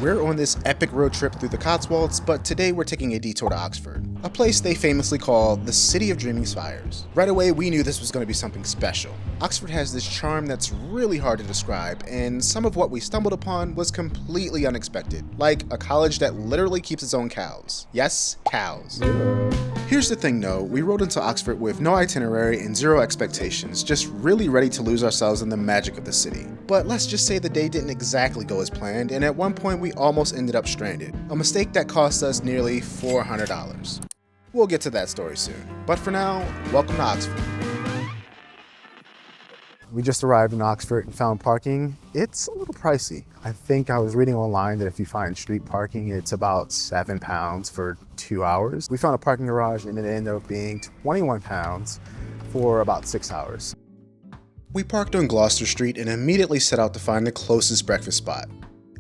We're on this epic road trip through the Cotswolds, but today we're taking a detour to Oxford, a place they famously call the City of Dreaming Spires. Right away, we knew this was going to be something special. Oxford has this charm that's really hard to describe, and some of what we stumbled upon was completely unexpected, like a college that literally keeps its own cows. Yes, cows. Here's the thing though, we rode into Oxford with no itinerary and zero expectations, just really ready to lose ourselves in the magic of the city. But let's just say the day didn't exactly go as planned, and at one point we almost ended up stranded. A mistake that cost us nearly $400. We'll get to that story soon. But for now, welcome to Oxford. We just arrived in Oxford and found parking. It's a little pricey. I think I was reading online that if you find street parking, it's about £7 for 2 hours. We found a parking garage and it ended up being £21 for about 6 hours. We parked on Gloucester Street and immediately set out to find the closest breakfast spot.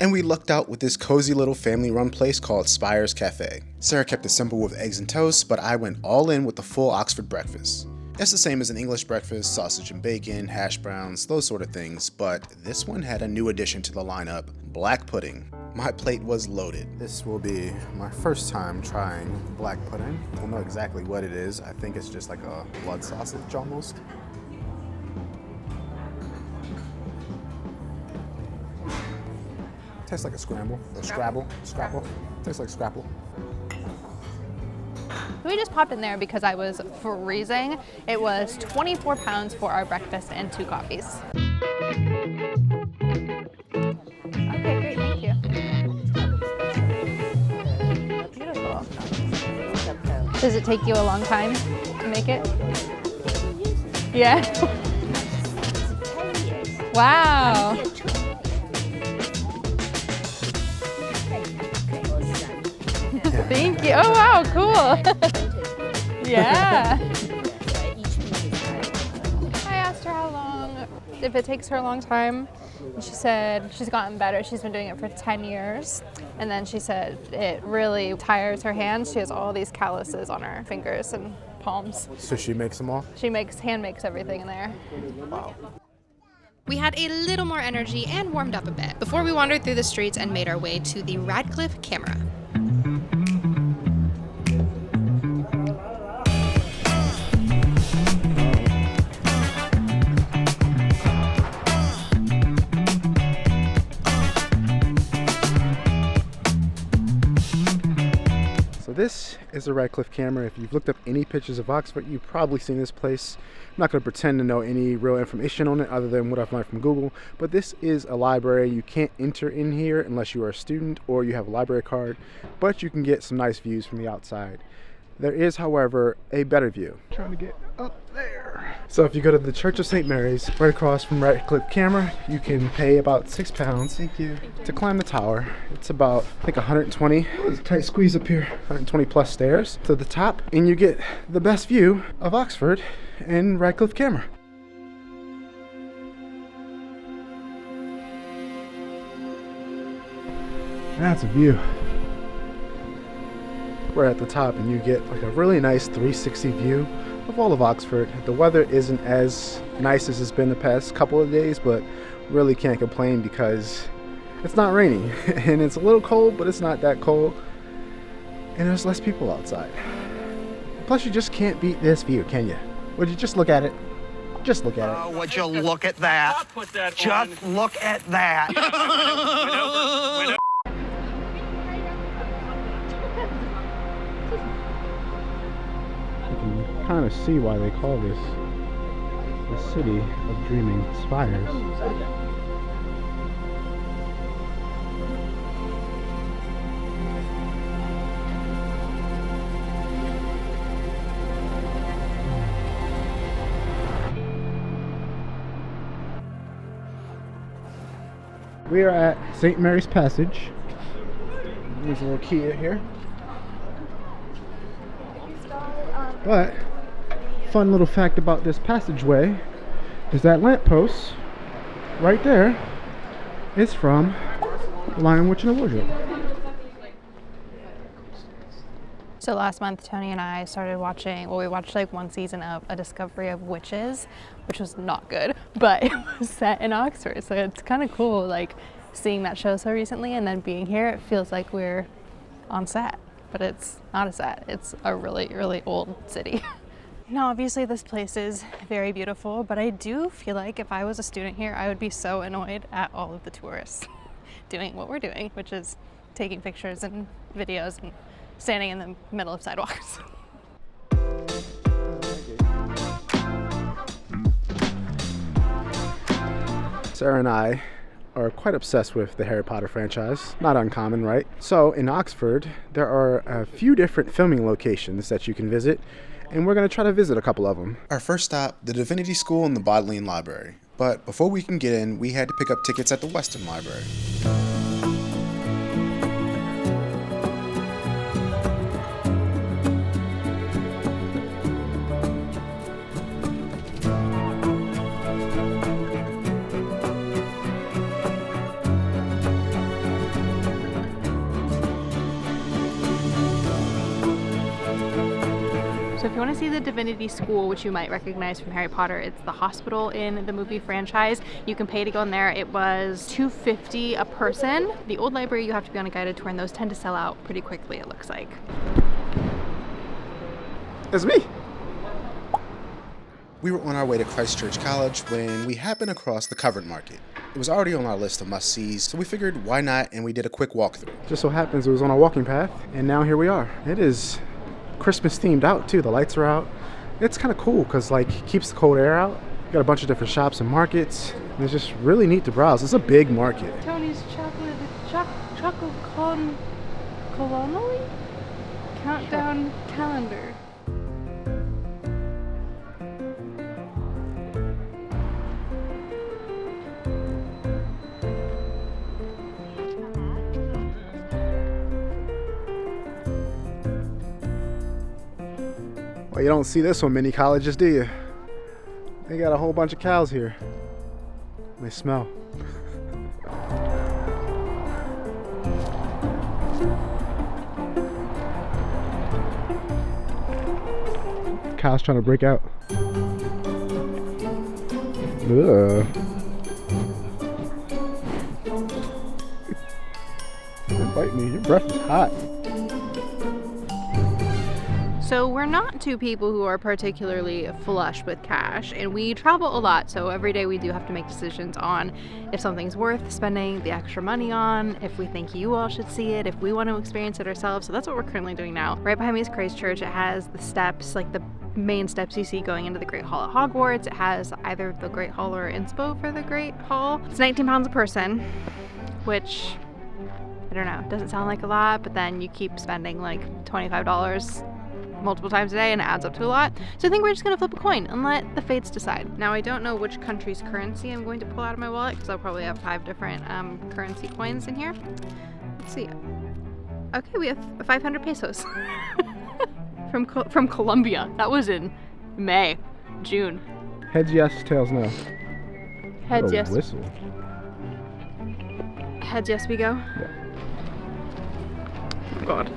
And we lucked out with this cozy little family-run place called Spires Cafe. Sarah kept it simple with eggs and toast, but I went all in with the full Oxford breakfast. It's the same as an English breakfast, sausage and bacon, hash browns, those sort of things, but this one had a new addition to the lineup, black pudding. My plate was loaded. This will be my first time trying black pudding. I don't know exactly what it is. I think it's just like a blood sausage almost. Tastes like a scramble, or scrabble. Tastes like scrapple. We just popped in there because I was freezing. It was £24 for our breakfast and 2 coffees. Okay, great, thank you. Beautiful. Does it take you a long time to make it? Yeah. Wow. Thank you. Oh wow, cool. Yeah. I asked her how long, if it takes her a long time. And she said she's gotten better. She's been doing it for 10 years. And then she said it really tires her hands. She has all these calluses on her fingers and palms. So she makes them all? She hand makes everything in there. Wow. We had a little more energy and warmed up a bit before we wandered through the streets and made our way to the Radcliffe Camera. This is the Radcliffe Camera. If you've looked up any pictures of Oxford, you've probably seen this place. I'm not going to pretend to know any real information on it other than what I've learned from Google, but this is a library. You can't enter in here unless you are a student or you have a library card, but you can get some nice views from the outside. There is, however, a better view. I'm trying to get up there. So if you go to the Church of St. Mary's, right across from Radcliffe Camera, you can pay about £6 Thank you. to climb the tower. It's about, I think, 120. There's a tight squeeze up here. 120 plus stairs to the top, and you get the best view of Oxford in Radcliffe Camera. That's a view. We're at the top and you get like a really nice 360 view of all of Oxford. The weather isn't as nice as it's been the past couple of days, but really can't complain because it's not raining and it's a little cold, but it's not that cold, and there's less people outside. Plus you just can't beat this view, can you? Would you just look at it? Just look at it. Oh, would you look at that? Just look at that. Kind of see why they call this the City of Dreaming Spires. We are at St. Mary's Passage. There's a little key here. But fun little fact about this passageway is that lamppost right there is from Lion, Witch, and the Wardrobe. So last month, Tony and I started watching, well, we watched like one season of A Discovery of Witches, which was not good, but it was set in Oxford. So it's kind of cool, like seeing that show so recently and then being here, it feels like we're on set, but it's not a set. It's a really, really old city. Now, obviously this place is very beautiful, but I do feel like if I was a student here, I would be so annoyed at all of the tourists doing what we're doing, which is taking pictures and videos and standing in the middle of sidewalks. Sarah and I are quite obsessed with the Harry Potter franchise. Not uncommon, right? So in Oxford, there are a few different filming locations that you can visit, and we're going to try to visit a couple of them. Our first stop, the Divinity School and the Bodleian Library. But before we can get in, we had to pick up tickets at the Weston Library. So if you want to see the Divinity School, which you might recognize from Harry Potter, it's the hospital in the movie franchise. You can pay to go in there. It was $2.50 a person. The old library, you have to be on a guided tour, and those tend to sell out pretty quickly, it looks like. That's me. We were on our way to Christ Church College when we happened across the Covered Market. It was already on our list of must-sees, so we figured why not, and we did a quick walkthrough. Just so happens it was on our walking path, and now here we are. It is Christmas themed out too. The lights are out. It's kind of cool because like keeps the cold air out. You got a bunch of different shops and markets. And it's just really neat to browse. It's a big market. Tony's chocolate colonially countdown calendar. Well, you don't see this on many colleges, do you? They got a whole bunch of cows here. They smell. Cows trying to break out. Ugh. Don't bite me. Your breath is hot. So we're not two people who are particularly flush with cash, and we travel a lot, so every day we do have to make decisions on if something's worth spending the extra money on, if we think you all should see it, if we want to experience it ourselves. So that's what we're currently doing now. Right behind me is Christ Church. It has the steps, like the main steps you see going into the Great Hall at Hogwarts. It has either the Great Hall or inspo for the Great Hall. It's 19 pounds a person, which, I don't know, doesn't sound like a lot, but then you keep spending like $25 multiple times a day and it adds up to a lot. So I think we're just gonna flip a coin and let the fates decide. Now I don't know which country's currency I'm going to pull out of my wallet because I'll probably have 5 different currency coins in here. Let's see. Okay, we have 500 pesos from Colombia. That was in June. Heads yes, tails no. Heads yes. Whistle. Heads yes we go? Yeah. Oh God.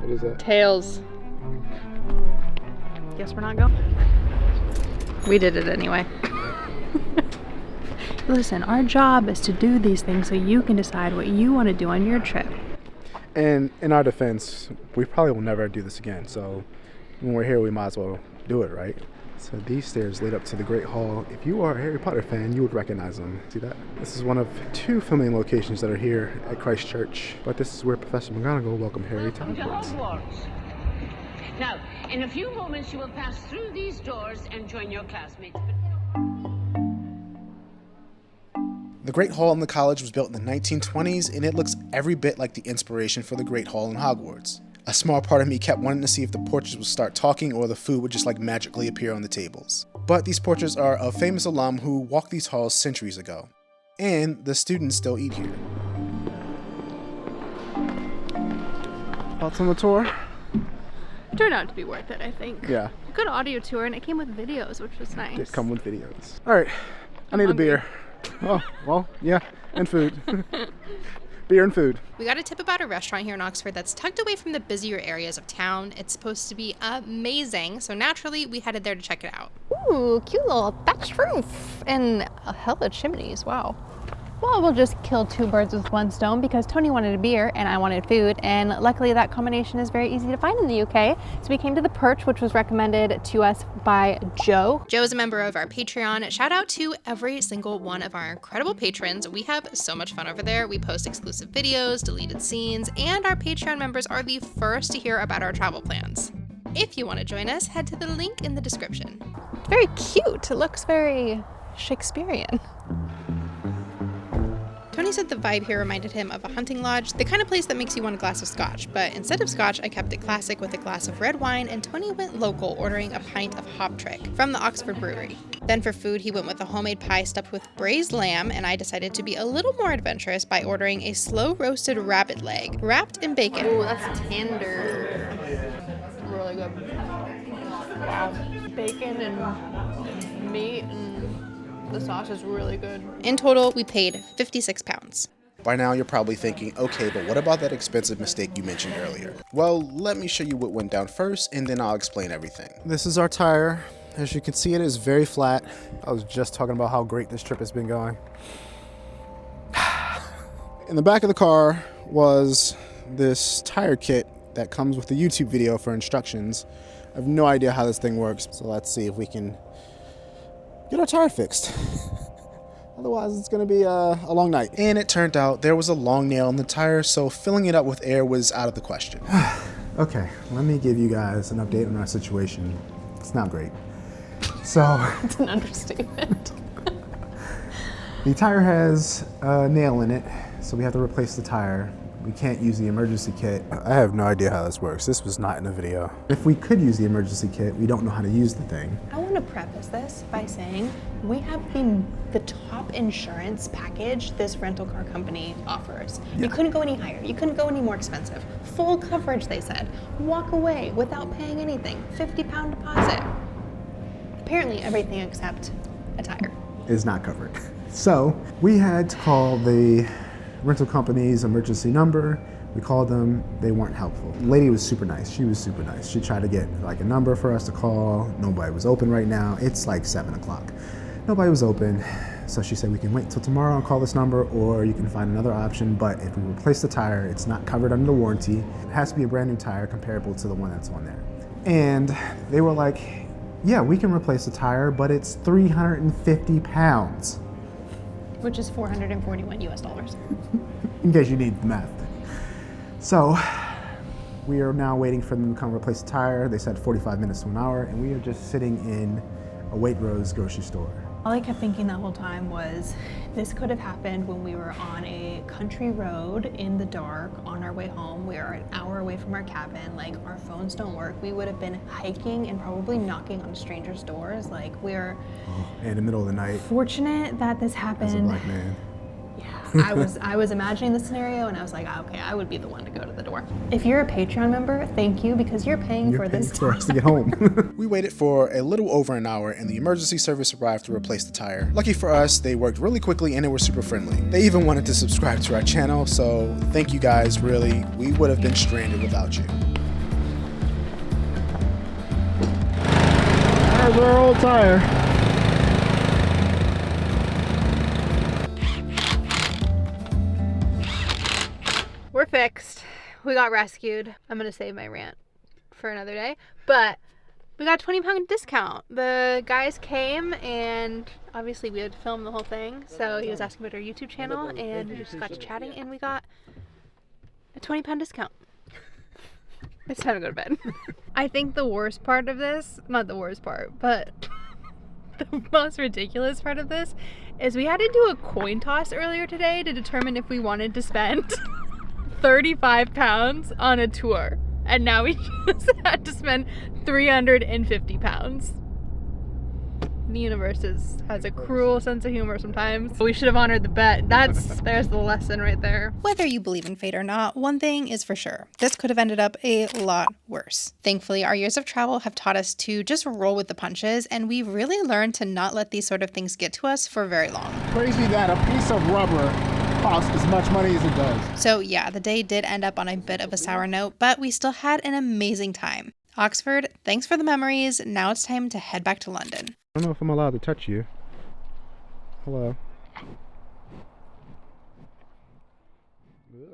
What is that? Tails. Guess we're not going. We did it anyway. Listen, our job is to do these things so you can decide what you want to do on your trip. And in our defense, we probably will never do this again. So when we're here, we might as well do it, right? So these stairs lead up to the Great Hall. If you are a Harry Potter fan, you would recognize them. See that? This is one of 2 filming locations that are here at Christ Church. But this is where Professor McGonagall welcomed Harry to Hogwarts. Now, in a few moments, you will pass through these doors and join your classmates. The Great Hall in the college was built in the 1920s, and it looks every bit like the inspiration for the Great Hall in Hogwarts. A small part of me kept wanting to see if the portraits would start talking or the food would just like magically appear on the tables. But these portraits are of famous alum who walked these halls centuries ago. And the students still eat here. Thoughts on the tour? It turned out to be worth it, I think. Yeah. A good audio tour, and it came with videos, which was nice. Did come with videos. All right, I need a beer. Oh, well, yeah, and food. beer and food. We got a tip about a restaurant here in Oxford that's tucked away from the busier areas of town. It's supposed to be amazing, so naturally we headed there to check it out. Ooh, cute little thatched roof and a hella chimneys. Wow. Well, we'll just kill two birds with one stone because Tony wanted a beer and I wanted food, and luckily that combination is very easy to find in the UK. So we came to the Perch, which was recommended to us by Joe. Joe is a member of our Patreon. Shout out to every single one of our incredible patrons. We have so much fun over there. We post exclusive videos, deleted scenes, and our Patreon members are the first to hear about our travel plans. If you want to join us, head to the link in the description. Very cute. It looks very Shakespearean. Tony said the vibe here reminded him of a hunting lodge, the kind of place that makes you want a glass of scotch, but instead of scotch, I kept it classic with a glass of red wine, and Tony went local, ordering a pint of Hop Trick from the Oxford Brewery. Then for food, he went with a homemade pie stuffed with braised lamb, and I decided to be a little more adventurous by ordering a slow-roasted rabbit leg, wrapped in bacon. Ooh, that's tender. Really good. Wow. Bacon and meat and the sauce is really good. In total, we paid £56. By now, you're probably thinking, okay, but what about that expensive mistake you mentioned earlier? Well, let me show you what went down first, and then I'll explain everything. This is our tire. As you can see, it is very flat. I was just talking about how great this trip has been going. In the back of the car was this tire kit that comes with a YouTube video for instructions. I have no idea how this thing works, so let's see if we can get our tire fixed. Otherwise, it's gonna be a long night. And it turned out there was a long nail in the tire, so filling it up with air was out of the question. Okay, let me give you guys an update on our situation. It's not great. So, It's an understatement. the tire has a nail in it, so we have to replace the tire. We can't use the emergency kit. I have no idea how this works. This was not in the video. If we could use the emergency kit, we don't know how to use the thing. I want to preface this by saying we have the top insurance package this rental car company offers. Yeah. You couldn't go any higher. You couldn't go any more expensive. Full coverage, they said. Walk away without paying anything. £50 deposit. Apparently everything except a tire Is not covered. So we had to call the rental company's emergency number. We called them, they weren't helpful. The lady was super nice, she was super nice. She tried to get like a number for us to call. Nobody was open right now. It's like 7 o'clock. Nobody was open. So she said we can wait till tomorrow and call this number, or you can find another option, but if we replace the tire, it's not covered under the warranty. It has to be a brand new tire comparable to the one that's on there. And they were like, yeah, we can replace the tire, but it's 350 pounds. which is $441 US. In case you need the math. So we are now waiting for them to come replace the tire. They said 45 minutes to an hour, and we are just sitting in a Waitrose grocery store. All I kept thinking that whole time was this could have happened when we were on a country road in the dark on our way home. We are an hour away from our cabin. Like, our phones don't work. We would have been hiking and probably knocking on strangers' doors. Like, we're In the middle of the night, fortunate that this happened. as a black man. Yeah, I was imagining the scenario, and I was like, okay, I would be the one to go to the door. If you're a Patreon member, thank you, because you're paying for this for us to get home. We waited for a little over an hour and the emergency service arrived to replace the tire. Lucky for us, they worked really quickly and they were super friendly. They even wanted to subscribe to our channel, so thank you guys, really. We would have been stranded without you. There's our old tire. We're fixed. We got rescued. I'm gonna save my rant for another day, but we got a £20 discount. The guys came, and obviously we had to film the whole thing, so he was asking about our YouTube channel, and we just got to chatting, and we got a £20 discount. It's time to go to bed. I think the worst part of this, not the worst part, but the most ridiculous part of this is we had to do a coin toss earlier today to determine if we wanted to spend £35 on a tour, and now we just had to spend £350. The universe has a cruel sense of humor sometimes. We should have honored the bet. There's the lesson right there. Whether you believe in fate or not, one thing is for sure. This could have ended up a lot worse. Thankfully, our years of travel have taught us to just roll with the punches, and we've really learned to not let these sort of things get to us for very long. Crazy that a piece of rubber cost as much money as it does. So yeah, the day did end up on a bit of a sour note, but we still had an amazing time. Oxford, thanks for the memories. Now it's time to head back to London. I don't know if I'm allowed to touch you. Hello. Ugh.